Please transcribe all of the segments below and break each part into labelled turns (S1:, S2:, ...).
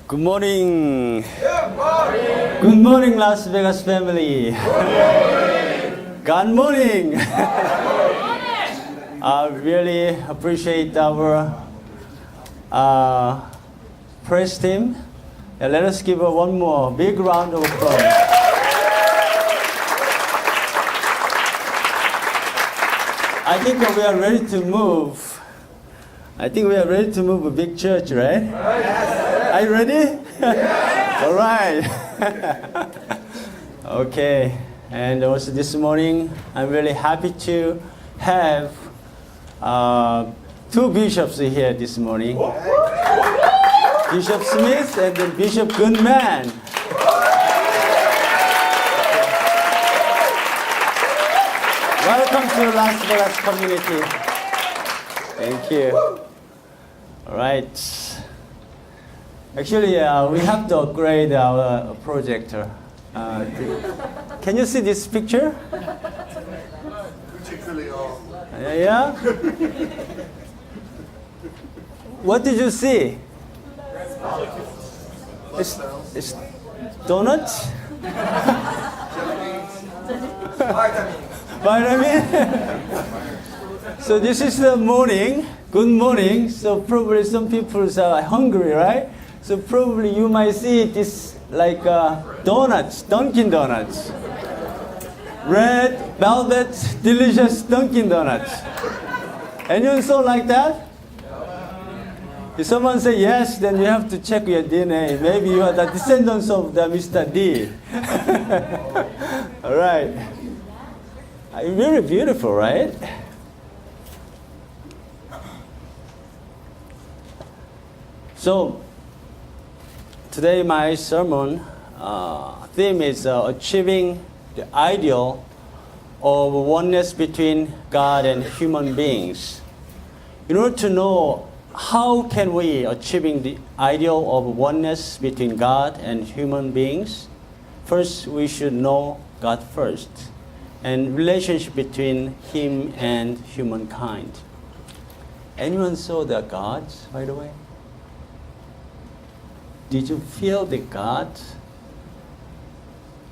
S1: Good morning. Good morning, Las Vegas family. Good morning. I really appreciate our praise team. And let us give one more big round of applause. I think we are ready to move. I think we are ready to move a big church, right? Are you ready? All right. Okay. And also this morning, I'm really happy to have two bishops here this morning. Bishop Smith and then Bishop Goodman. Welcome to Las Vegas community. Thank you. All right. Actually, we have to upgrade our projector. Can you see this picture? Yeah? What did you see? It's donuts? Vitamin? So this is the morning. Good morning. So probably some people are hungry, right? So probably you might see this like donuts, Dunkin' Donuts. Red, velvet, delicious Dunkin' Donuts. Anyone saw like that? If someone say yes, then you have to check your DNA. Maybe you are the descendants of the Mr. D. All right. Very beautiful, right? So, today my sermon theme is achieving the ideal of oneness between God and human beings. In order to know how can we achieving the ideal of oneness between God and human beings, first we should know God first and relationship between Him and humankind. Anyone saw the gods, by the way? Did you feel the God?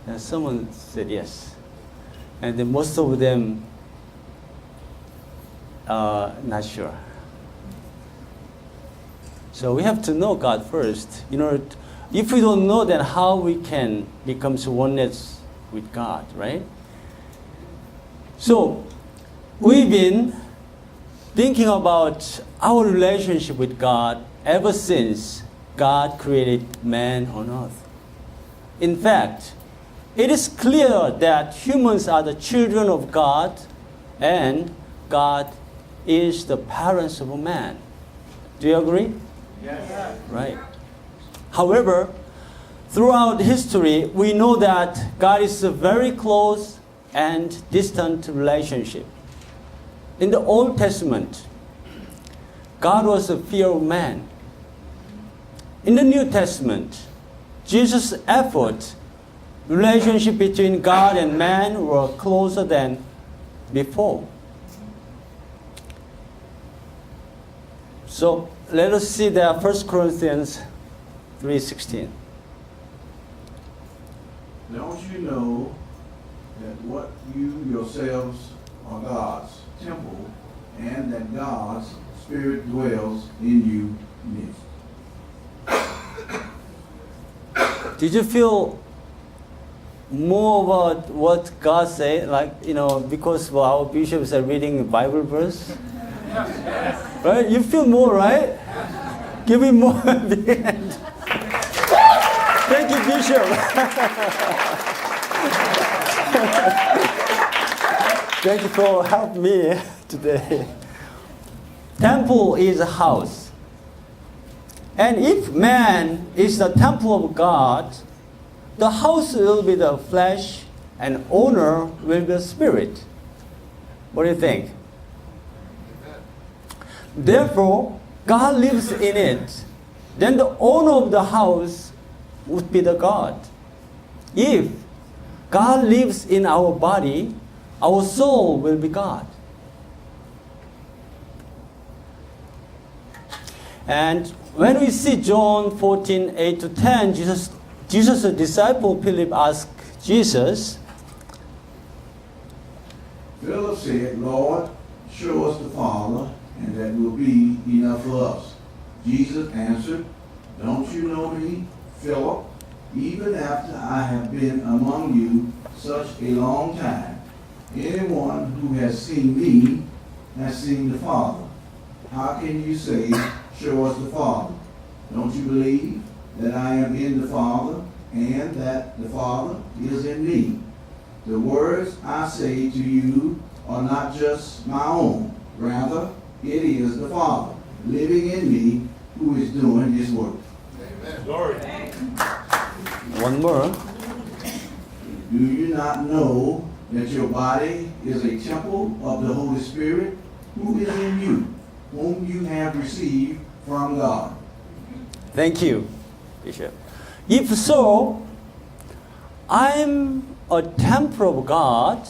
S1: And someone said yes. And then most of them not sure. So we have to know God first. If we don't know, then how we can become oneness with God, right? So we've been thinking about our relationship with God ever since God created man on earth. In fact, it is clear that humans are the children of God and God is the parents of man. Do you agree? Yes. Right. However, throughout history, we know that God is a very close and distant relationship. In the Old Testament, God was a fear of man. In the New Testament, Jesus' effort, relationship between God and man were closer than before. So let us see that 1 Corinthians 3:16.
S2: Don't you know that what you yourselves are God's temple, and that God's Spirit dwells in you midst?
S1: Did you feel more about what God said? Because our bishops are reading the Bible verse? Right? You feel more, right? Give me more at the end. Thank you, Bishop. Thank you for helping me today. Temple is a house. And if man is the temple of God, the house will be the flesh and owner will be the spirit. What do you think? Therefore, God lives in it. Then the owner of the house would be the God. If God lives in our body, our soul will be God. And when we see John 14, 8 to 10, Jesus' disciple Philip asked Jesus,
S2: Philip said, Lord, show us the Father, and that will be enough for us. Jesus answered, don't you know me, Philip? Even after I have been among you such a long time, anyone who has seen me has seen the Father. How can you say, show us the Father? Don't you believe that I am in the Father, and that the Father is in me? The words I say to you are not just my own. Rather, it is the Father living in me who is doing his work.
S3: Amen. Glory.
S1: one more.
S2: Do you not know that your body is a temple of the Holy Spirit who is in you, whom you have received from God?
S1: Thank you, Bishop. If so, I'm a temple of God,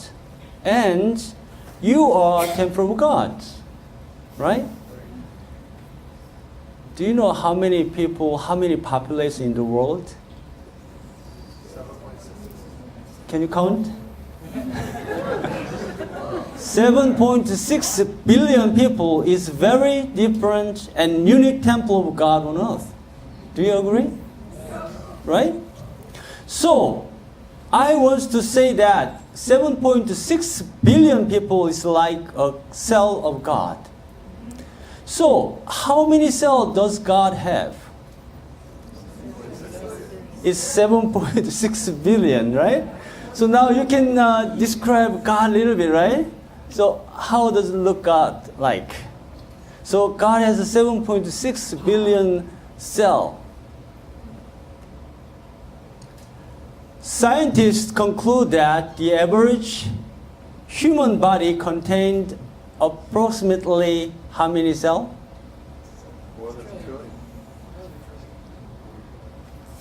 S1: and you are a temple of God, right? Do you know how many people, how many population in the world? Can you count? 7.6 billion people is very different and unique temple of God on earth. Do you agree? Right? So, I want to say that 7.6 billion people is like a cell of God. So, how many cells does God have? It's 7.6 billion, right? So now you can describe God a little bit, right? So how does it look God like? So God has a 7.6 billion cell. Scientists conclude that the average human body contained approximately how many cells?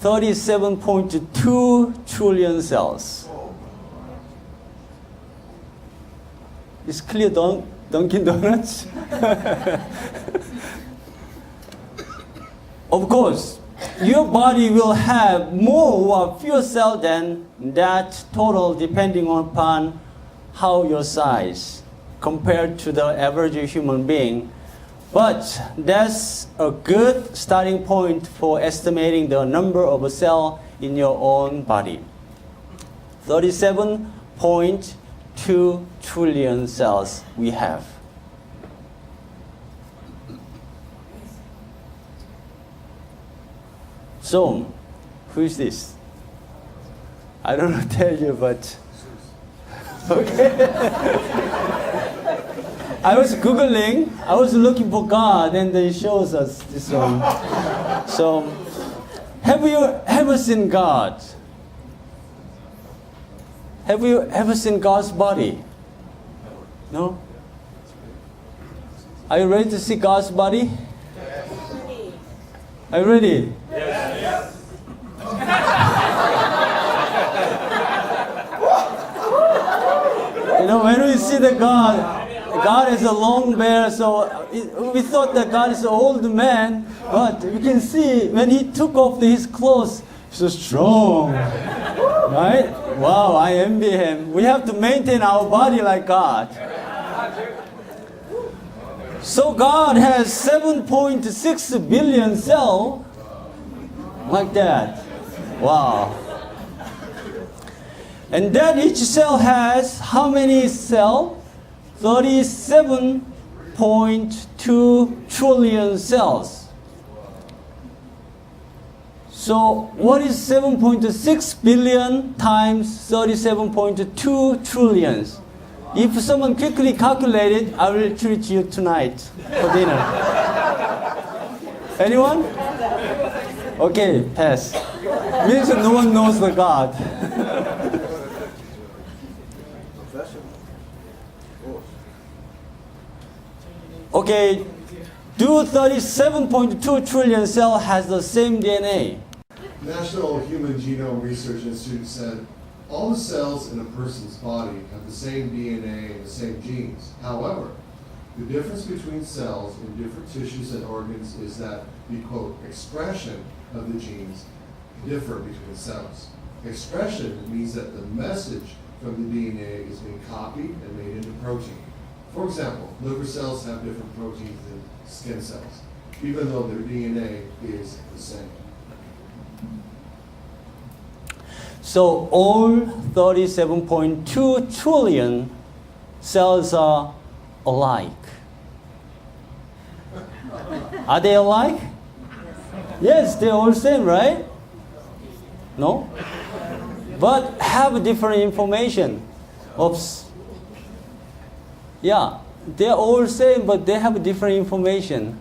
S1: 37.2 trillion cells. It's clear, Dunkin' Donuts? Of course, your body will have more or fewer cells than that total depending upon how your size compared to the average human being. But that's a good starting point for estimating the number of cells in your own body. 37.2 trillion cells we have. So, who is this? I don't know to tell you, but okay. I was Googling, I was looking for God, and it shows us this one. So, have you ever seen God? Have you ever seen God's body? No? Are you ready to see God's body? Are you ready?
S3: Yes.
S1: You know, when we see the God is a long bear, so we thought that God is an old man, but you can see when he took off his clothes, he's so strong. Right? Wow, I envy him. We have to maintain our body like God. So God has 7.6 billion cells like that. Wow. And that each cell has how many cells? 37.2 trillion cells. So what is 7.6 billion times 37.2 trillions? If someone quickly calculated, I will treat you tonight for dinner. Anyone? Okay, pass. Means no one knows the God. Okay, do 37.2 trillion cell has the same DNA?
S4: National Human Genome Research Institute said all the cells in a person's body have the same DNA and the same genes. However, The difference between cells in different tissues and organs is that the, quote, expression of the genes differ between cells. Expression means that the message from the DNA is being copied and made into protein. For example, liver cells have different proteins than skin cells, even though their DNA is the same.
S1: So all 37.2 trillion cells are alike. Are they alike? Yes, they're all same, right? No? But have different information. Oops. Yeah, they're all same, but they have different information.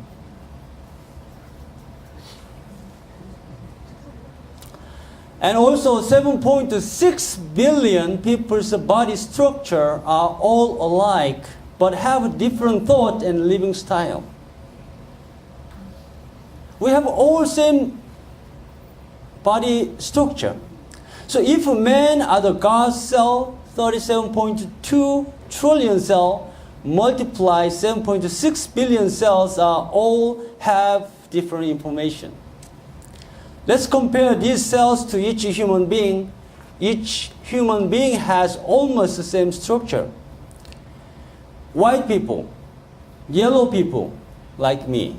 S1: And also 7.6 billion people's body structure are all alike, but have different thought and living style. We have all same body structure. So if man are the God's cell, 37.2 trillion cell, multiply 7.6 billion cells are all have different information. Let's compare these cells to each human being. Each human being has almost the same structure. White people, yellow people, like me.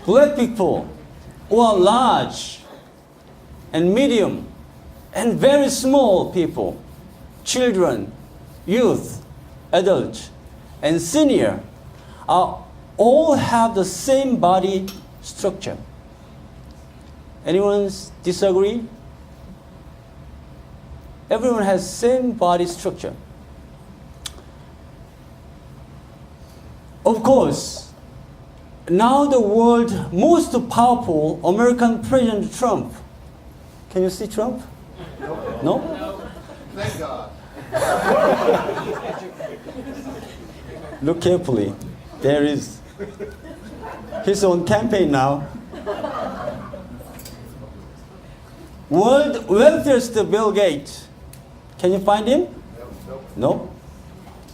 S1: Black people, or large and medium and very small people, children, youth, adult, and senior, all have the same body structure. Anyone disagree? Everyone has same body structure. Of course, now the world most powerful American President Trump. Can you see Trump? No?
S4: Thank God.
S1: Look carefully. There is his own campaign now. World wealthiest Bill Gates. Can you find him? No?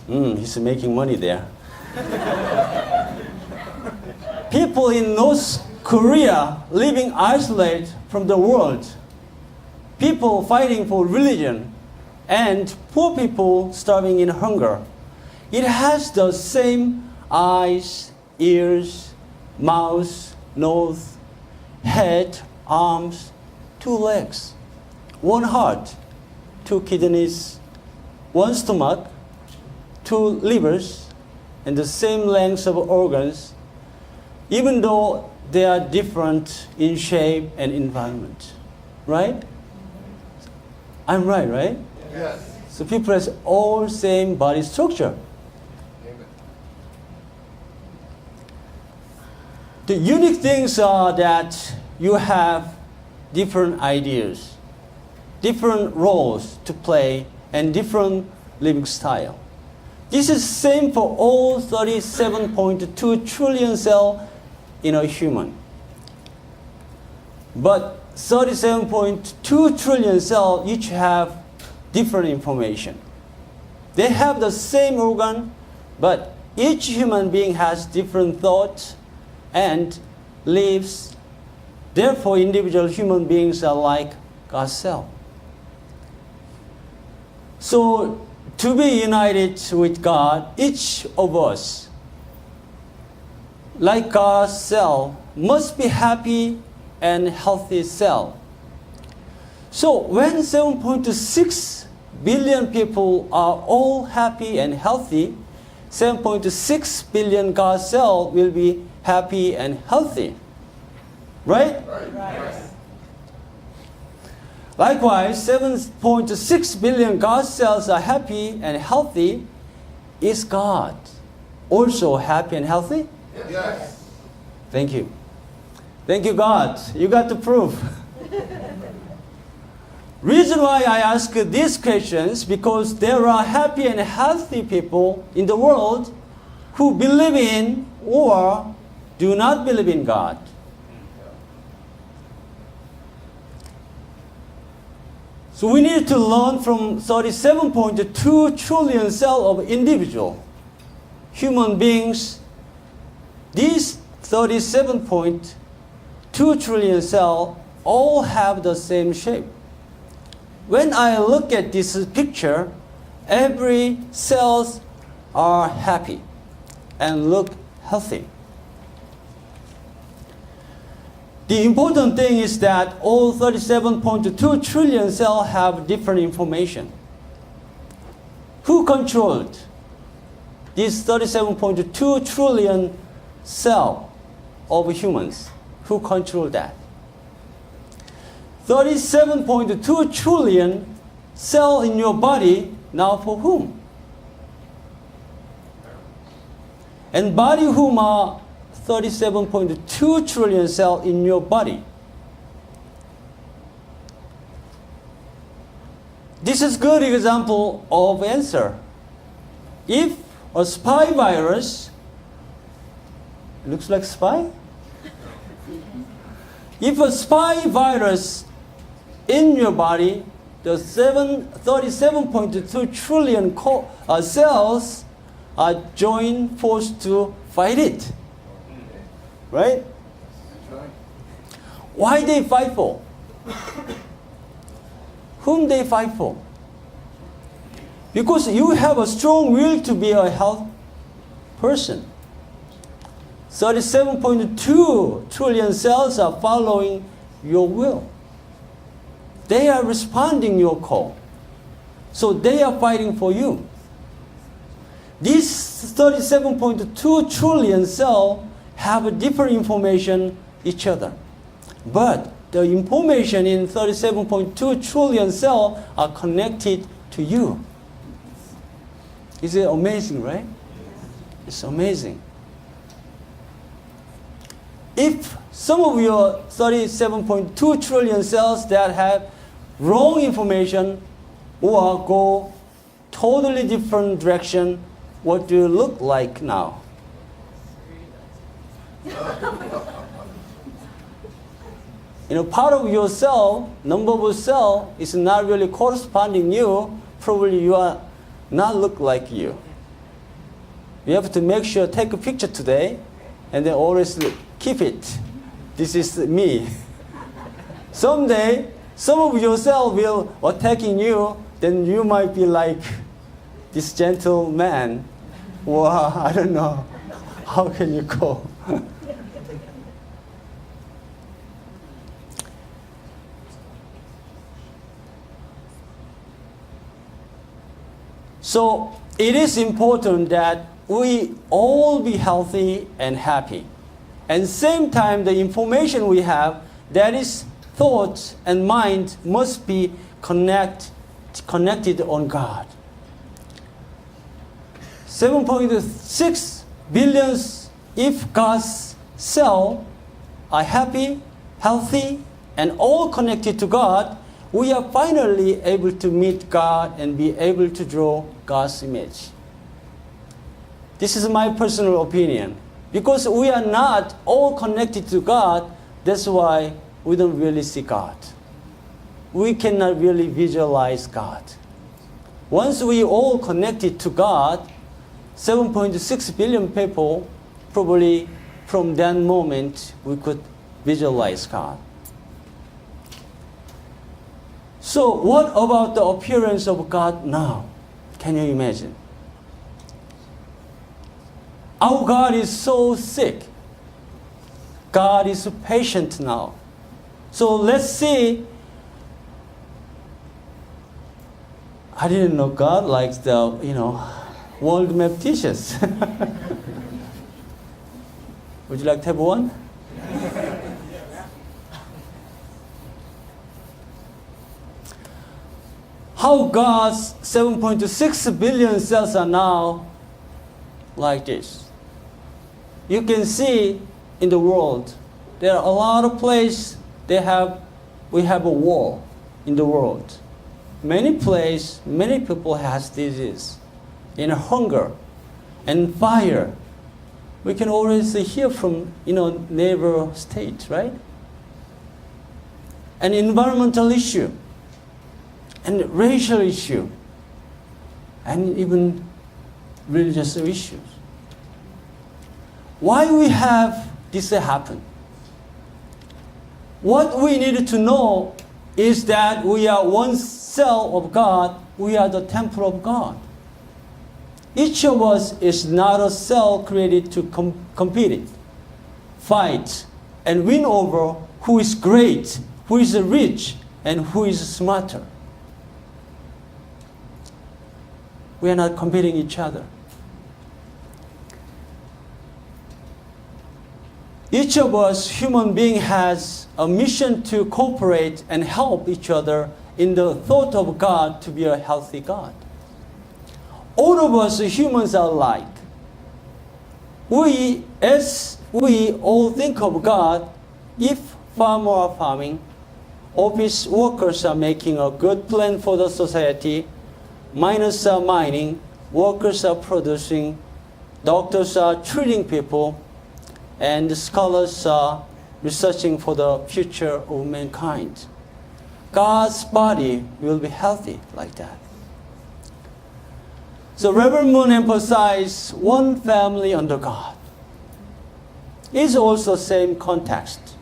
S1: He's making money there. People in North Korea living isolated from the world. People fighting for religion. And poor people starving in hunger. It has the same eyes, ears, mouth, nose, head, arms, 2 legs, 1 heart, 2 kidneys, 1 stomach, 2 livers, and the same length of organs, even though they are different in shape and environment. Right? I'm right, right?
S4: Yes.
S1: So people have all same body structure.
S4: Amen.
S1: The unique things are that you have different ideas, different roles to play, and different living style. This is same for all 37.2 trillion cells in a human. But 37.2 trillion cells each have different information. They have the same organ, but each human being has different thoughts and lives. Therefore, individual human beings are like God's cell. So, to be united with God, each of us, like God's cell, must be happy and healthy cell. So, when 7.6 billion people are all happy and healthy, 7.6 billion God's cell will be happy and healthy. Right?
S3: Right.
S1: Likewise, 7.6 billion God cells are happy and healthy. Is God also happy and healthy?
S3: Yes.
S1: Thank you. Thank you, God. You got the proof. Reason why I ask these questions, because there are happy and healthy people in the world who believe in or do not believe in God. So we need to learn from 37.2 trillion cell of individual. human beings, these 37.2 trillion cells all have the same shape. When I look at this picture, every cells are happy and look healthy. The important thing is that all 37.2 trillion cells have different information. Who controlled these 37.2 trillion cells of humans? Who controlled that? 37.2 trillion cells in your body, now for whom? And body whom are 37.2 trillion cells in your body. This is good example of answer. If a spy virus, looks like spy? If a spy virus in your body, the 37.2 trillion cells are joined force to fight it. Right? Why they fight for? Whom they fight for? Because you have a strong will to be a healthy person. 37.2 trillion cells are following your will. They are responding your call. So they are fighting for you. These 37.2 trillion cells have a different information each other. But the information in 37.2 trillion cells are connected to you. Is it amazing, right? It's amazing. If some of your 37.2 trillion cells that have wrong information or go totally different direction, what do you look like now? Part of your cell, number of cell is not really corresponding you. Probably you are not look like you. You have to make sure, take a picture today, and then always keep it. This is me. Someday, some of your cell will attacking you, then you might be like this gentleman. Wow, I don't know. How can you go? So it is important that we all be healthy and happy. And same time, the information we have, that is thoughts and mind, must be connected on God. 7.6 billion, if God's cells are happy, healthy, and all connected to God, we are finally able to meet God and be able to draw God's image. This is my personal opinion. Because we are not all connected to God, that's why we don't really see God. We cannot really visualize God. Once we all connected to God, 7.6 billion people, probably from that moment, we could visualize God. So what about the appearance of God now? Can you imagine? Our God is so sick. God is patient now. So let's see. I didn't know God likes the, world map t-shirts. Would you like to have one? How God's 7.6 billion cells are now like this. You can see in the world, there are a lot of places we have a war in the world. Many places, many people has disease, hunger and fire. We can always hear from neighbor state, right? An environmental issue, and racial issue, and even religious issues. why we have this happen? What we need to know is that we are one cell of God. We are the temple of God. Each of us is not a cell created to compete, fight, and win over who is great, who is rich, and who is smarter. We are not competing each other. Each of us, human being, has a mission to cooperate and help each other in the thought of God to be a healthy God. All of us humans are alike. As we all think of God, if farmers are farming, office workers are making a good plan for the society, miners are mining, workers are producing, doctors are treating people, and scholars are researching for the future of mankind. God's body will be healthy like that. So Reverend Moon emphasized one family under God. It's also same context.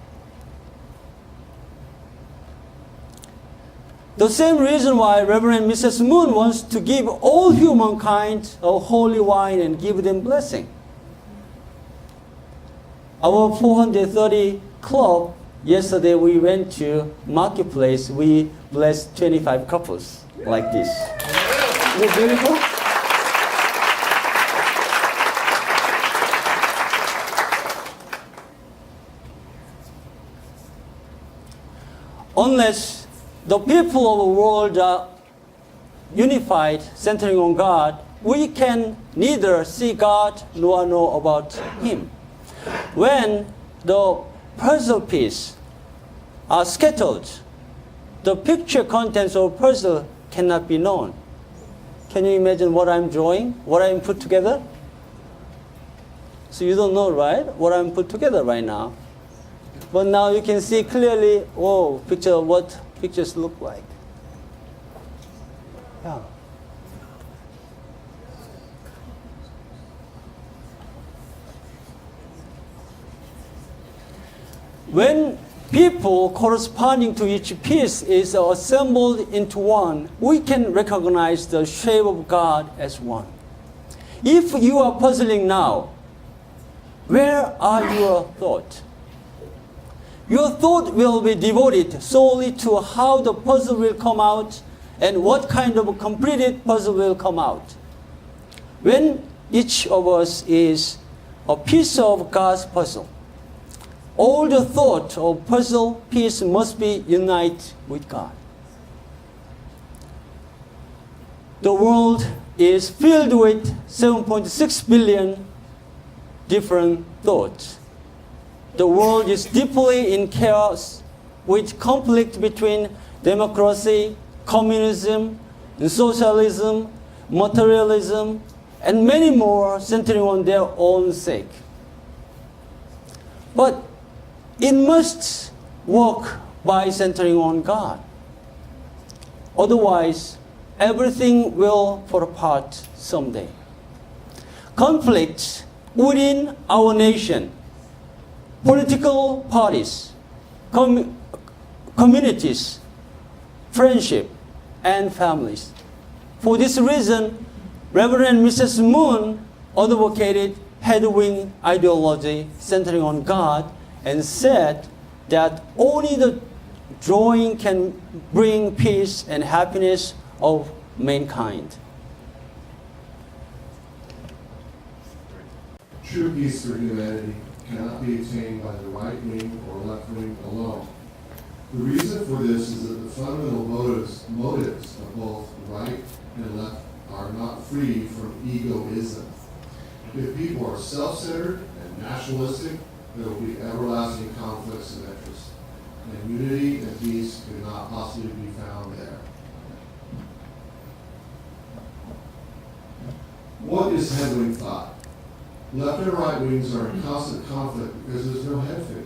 S1: The same reason why Reverend Mrs. Moon wants to give all humankind a holy wine and give them blessing. Our 430 club, yesterday we went to marketplace. We blessed 25 couples like this. Isn't it beautiful? Unless the people of the world are unified, centering on God, we can neither see God nor know about Him. When the puzzle pieces are scattered, the picture contents of puzzle cannot be known. Can you imagine what I'm drawing, what I'm put together? So you don't know, right, what I'm put together right now. But now you can see clearly, picture what pictures look like. Yeah. When people corresponding to each piece is assembled into one, we can recognize the shape of God as one. If you are puzzling now, where are your thoughts? Your thought will be devoted solely to how the puzzle will come out and what kind of a completed puzzle will come out. When each of us is a piece of God's puzzle, all the thought of puzzle piece must be united with God. The world is filled with 7.6 billion different thoughts. The world is deeply in chaos with conflict between democracy, communism, and socialism, materialism, and many more centering on their own sake. But it must work by centering on God. Otherwise, everything will fall apart someday. Conflicts within our nation, political parties, communities, friendship, and families. For this reason, Reverend Mrs. Moon advocated head-wing ideology centering on God and said that only the drawing can bring peace and happiness of mankind.
S4: True peace for humanity cannot be attained by the right wing or left wing alone. The reason for this is that the fundamental motives of both right and left are not free from egoism. If people are self-centered and nationalistic, there will be everlasting conflicts of interest, and unity and peace cannot possibly be found there. What is head-wing thought? Left and right wings are in constant conflict because there's no head figure.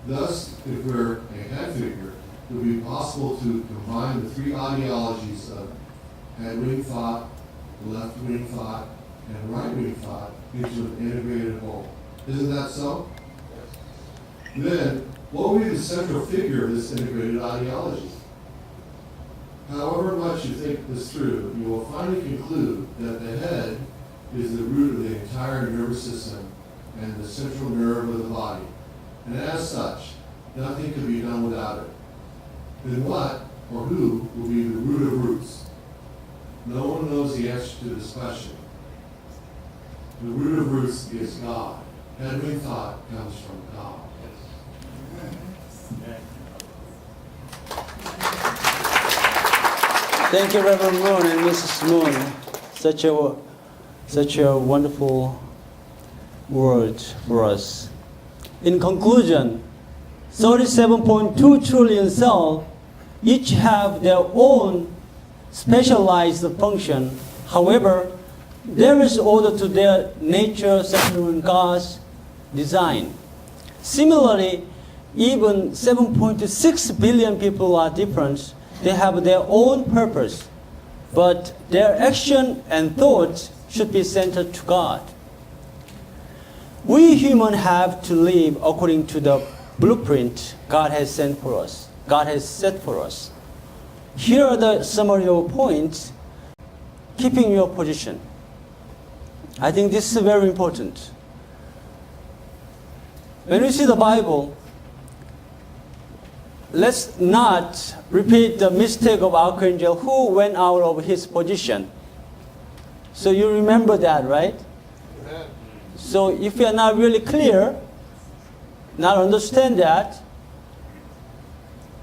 S4: Thus, if we're a head figure, it would be possible to combine the three ideologies of head-wing thought, left-wing thought, and right-wing thought into an integrated whole. Isn't that so? Then, what will be the central figure of this integrated ideology? However much you think this through, you will finally conclude that the head is the root of the entire nervous system and the central nerve of the body. And as such, nothing can be done without it. Then what or who will be the root of roots? No one knows the answer to this question. The root of roots is God. Heavenly thought comes from God.
S1: Thank you, Reverend Moon and Mrs. Moon. Such a wonderful word for us. In conclusion, 37.2 trillion cells each have their own specialized function. However, there is order to their nature centered in God's design. Similarly, even 7.6 billion people are different. They have their own purpose, but their action and thoughts should be centered to God. We humans have to live according to the blueprint God has sent for us. God has set for us. Here are the summary of points. Keeping your position. I think this is very important. When we see the Bible, let's not repeat the mistake of Archangel who went out of his position. So you remember that, right?
S3: Amen.
S1: So if you are not really clear, not understand that,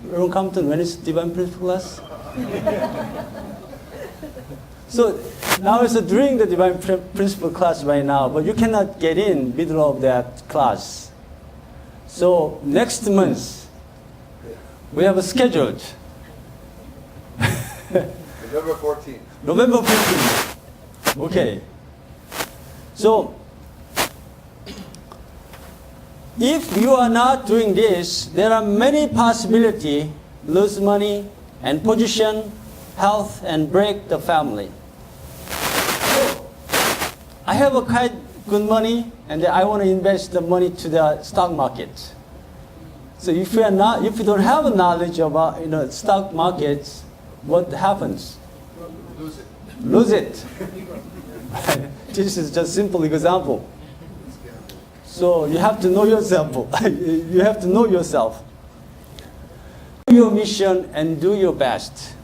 S1: Ron Compton, when is Divine Principle class? So now it's during the Divine Principle class right now, but you cannot get in middle of that class. So next month, we have a scheduled.
S3: November 14th.
S1: November 15th. Okay. So, if you are not doing this, there are many possibilities, lose money and position, health, and break the family. I have a quite good money, and I want to invest the money to the stock market. So if you don't have a knowledge about stock markets, what happens?
S3: Lose it.
S1: Lose it. This is just simple example. So you have to know yourself. You have to know yourself. Do your mission and do your best.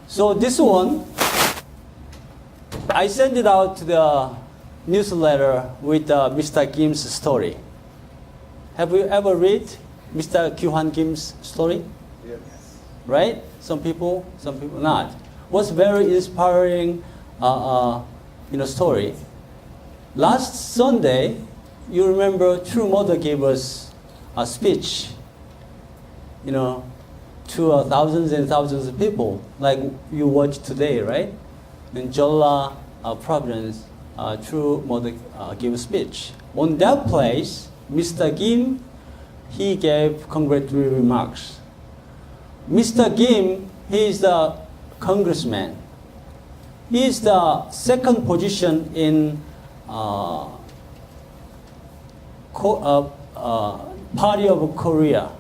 S1: So this one, I sent it out to the newsletter with Mr. Kim's story. Have you ever read Mr. Kyuhan Kim's story?
S3: Yes.
S1: Right? Some people not. Was very inspiring story. Last Sunday, you remember True Mother gave us a speech, to thousands and thousands of people, like you watched today, right? In Jolla, Providence, True Mother gave a speech. On that place, Mr. Kim, he gave congratulatory remarks. Mr. Kim, he is the congressman. He is the second position in Party of Korea.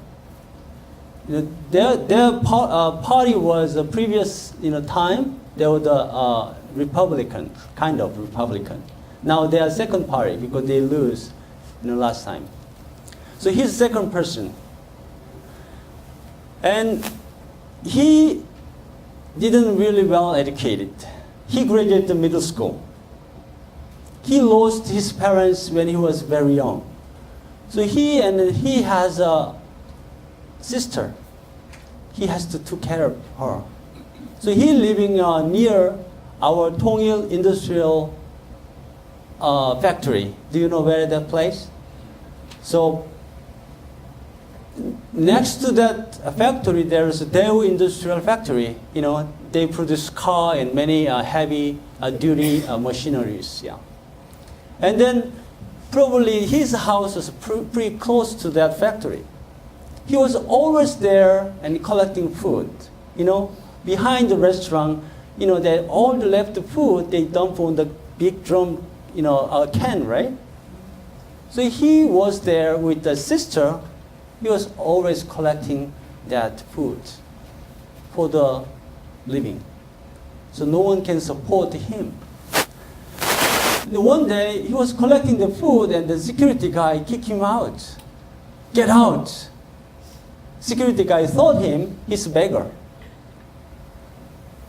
S1: Their party was a previous time. They were the Republican, kind of Republican. Now they are second party because they lose last time. So he's the second person. And he didn't really well educated. He graduated middle school. He lost his parents when he was very young. So he has a sister. He has to take care of her. So he living near our Tongil Industrial Factory. Do you know where that place? So next to that factory, there is a Daewoo Industrial Factory. They produce car and many heavy duty machineries. Yeah. And then probably his house was pretty close to that factory. He was always there and collecting food. Behind the restaurant, that all the left food they dump on the big drum, can, right? So he was there with the sister. He was always collecting that food for the living. So no one can support him. One day he was collecting the food and the security guy kicked him out. Get out. Security guy thought he's a beggar.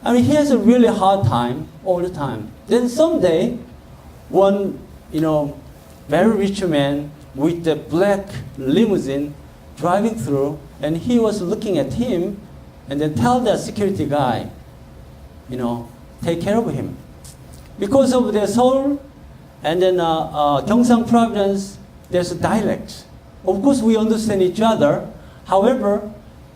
S1: I mean, he has a really hard time all the time. Then someday, one, very rich man with the black limousine driving through, and he was looking at him, and then tell the security guy, take care of him. Because of their soul, and then Gyeongsang province, there's a dialect. Of course, we understand each other. However,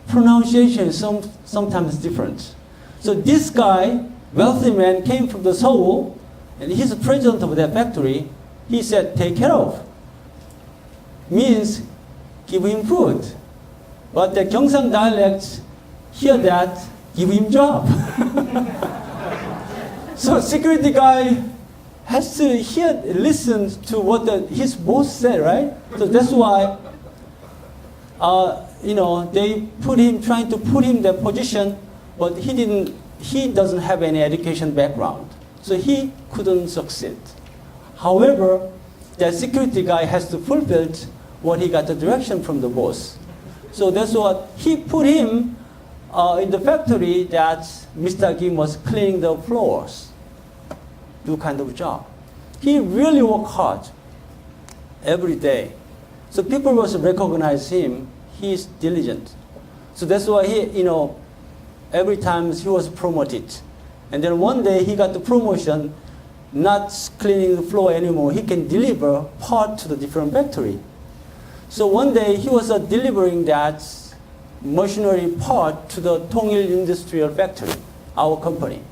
S1: pronunciation is sometimes different. So this guy, wealthy man, came from the Seoul, and he's the president of that factory. He said, take care of. Means, give him food. But the Gyeongsang dialect, hear that, give him job. So security guy has to listen to what his boss said, right? So that's why, they trying to put him in that position, but he doesn't have any education background. So he couldn't succeed. However, the security guy has to fulfill what he got the direction from the boss. So that's what he put him in the factory that Mr. Kim was cleaning the floors, do kind of job. He really worked hard every day. So people must recognize him. He is diligent. So that's why every time he was promoted. And then one day he got the promotion, not cleaning the floor anymore. He can deliver part to the different factory. So one day he was delivering that machinery part to the Tongil Industrial Factory, our company.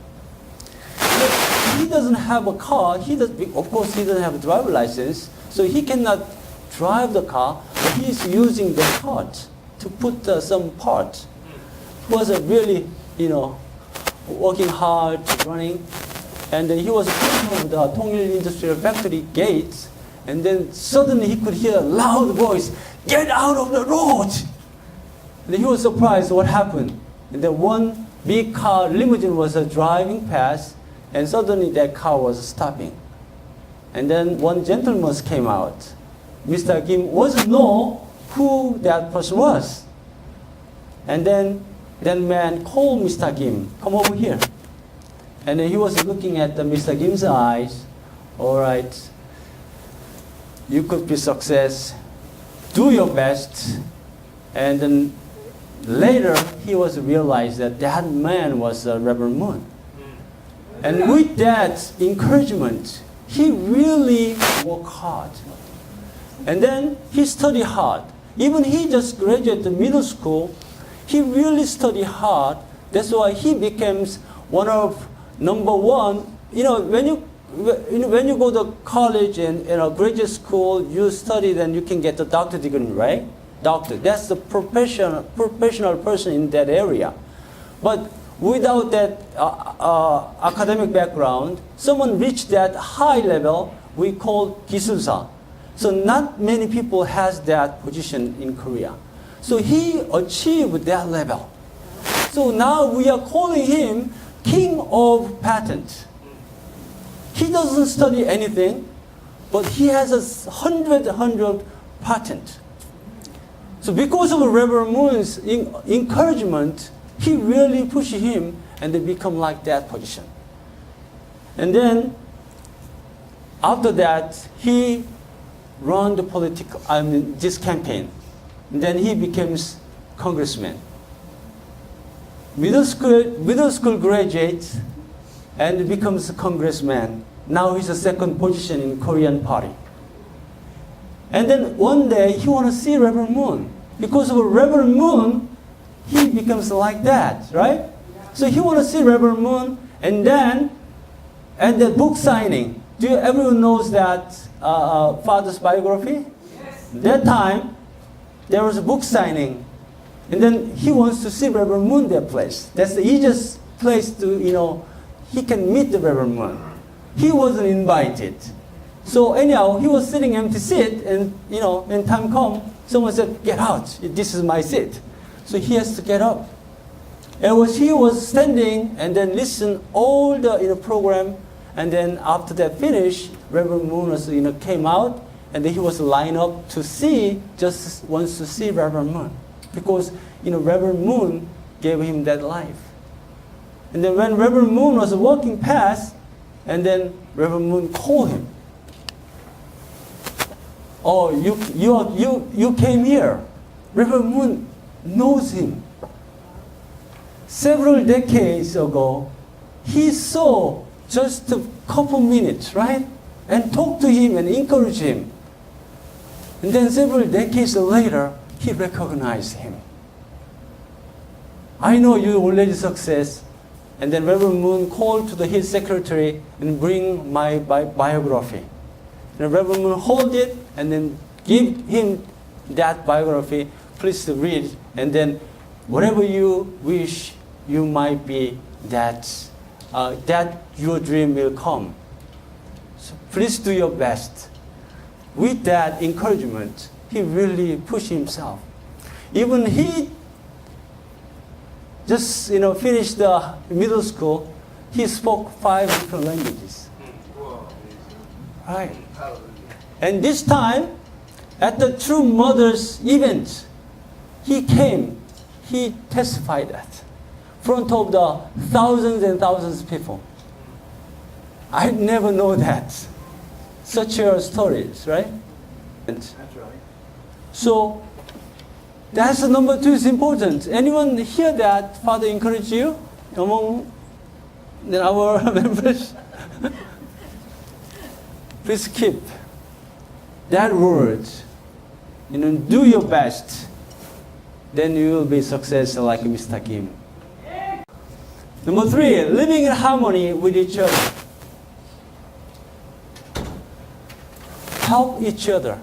S1: But he doesn't have a car. Of course, he doesn't have a driver license, so he cannot drive the car. But he's using the cart to put some part. He was really, working hard, running, and then he was coming from the Tongil Industrial Factory gates, and then suddenly he could hear a loud voice, "Get out of the road!" And he was surprised what happened. And then one big car, limousine was driving past, and suddenly that car was stopping. And then one gentleman came out. Mr. Kim wasn't know who that person was. And then that man called Mr. Kim, come over here. And then he was looking at Mr. Kim's eyes. All right, you could be success. Do your best. And then later he was realized that that man was Reverend Moon. And with that encouragement, he really worked hard. And then he studied hard. Even he just graduated middle school, he really studied hard. That's why he becomes one of number one. When you go to college and graduate school, you study, then you can get the doctorate degree, right? Doctor. That's the professional person in that area. But without that academic background, someone reached that high level, we call 기술사. So not many people has that position in Korea. So he achieved that level. So now we are calling him King of Patent. He doesn't study anything, but he has 100 patent. So because of Reverend Moon's encouragement, he really pushed him and they become like that position. And then after that, he run this campaign. And then he becomes congressman. Middle school graduate and becomes a congressman. Now he's a second position in Korean party. And then one day he want to see Reverend Moon. Because of Reverend Moon, he becomes like that, right? So he want to see Reverend Moon, and then at the book signing. Everyone knows that father's biography? Yes. That time, there was a book signing. And then he wants to see Reverend Moon that place. That's the easiest place to, he can meet the Reverend Moon. He wasn't invited. So anyhow, he was sitting empty seat, and when time come, someone said, "Get out! This is my seat." So he has to get up. And he was standing and then listen all the program, and then after that finish, Reverend Moon was, came out, and then he was lined up to see, just wants to see Reverend Moon, because Reverend Moon gave him that life. And then when Reverend Moon was walking past, and then Reverend Moon called him. "Oh, you came here." Reverend Moon knows him. Several decades ago, he saw just a couple minutes, right? And talked to him and encouraged him. And then several decades later, he recognized him. "I know you already success." And then Reverend Moon called to his secretary and bring my biography. And Reverend Moon hold it and then give him that biography. "Please read, and then whatever you wish you might be, that your dream will come. So please do your best." With that encouragement, he really pushed himself. Even he just finished the middle school, he spoke 5 different languages. Right. And this time, at the True Mothers event, he came, he testified that in front of the thousands and thousands of people. I never know that. Such stories, right?
S3: That's right.
S1: So, that's the number 2 is important. Anyone hear that Father encourage you among our members? Please keep that word. Do your best. Then you will be successful like Mr. Kim. Number 3, living in harmony with each other. Help each other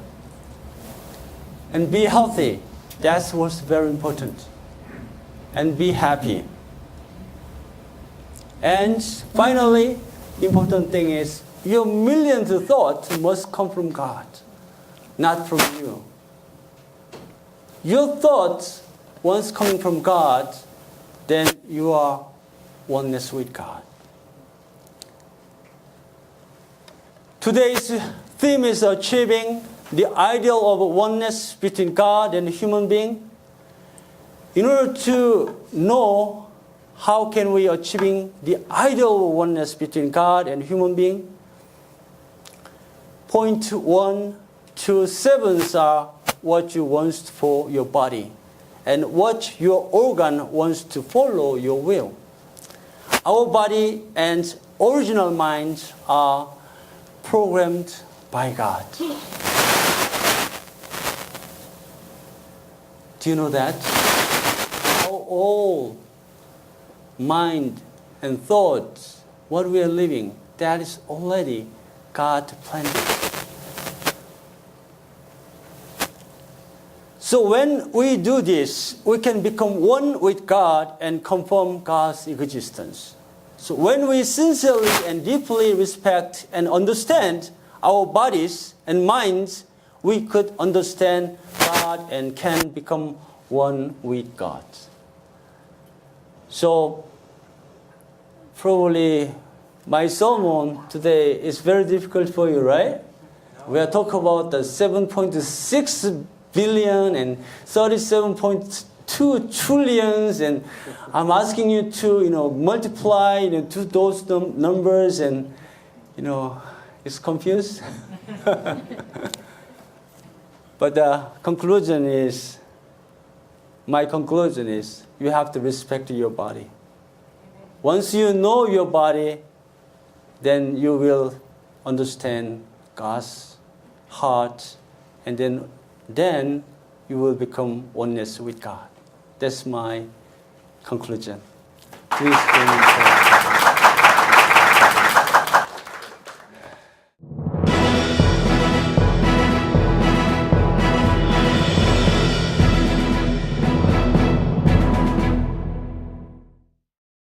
S1: and be healthy. That's what's very important. And be happy. And finally, important thing is your millionth thought must come from God, not from you. Your thoughts, once coming from God, then you are oneness with God. Today's theme is achieving the ideal of oneness between God and human being. In order to know how can we achieving the ideal of oneness between God and human being, point 1 to 7 are what you want for your body and what your organ wants to follow your will. Our body and original minds are programmed by God. Do you know that? Our all mind and thoughts, what we are living, that is already God planned it. So when we do this, we can become one with God and confirm God's existence. So when we sincerely and deeply respect and understand our bodies and minds, we could understand God and can become one with God. So probably my sermon today is very difficult for you, right? We are talking about the 7.6 billion and 37.2 trillions, and I'm asking you to, multiply, to those numbers, and, it's confused. But my conclusion is, you have to respect your body. Once you know your body, then you will understand God's heart, and then you will become oneness with God. That's my conclusion. Please join me in prayer.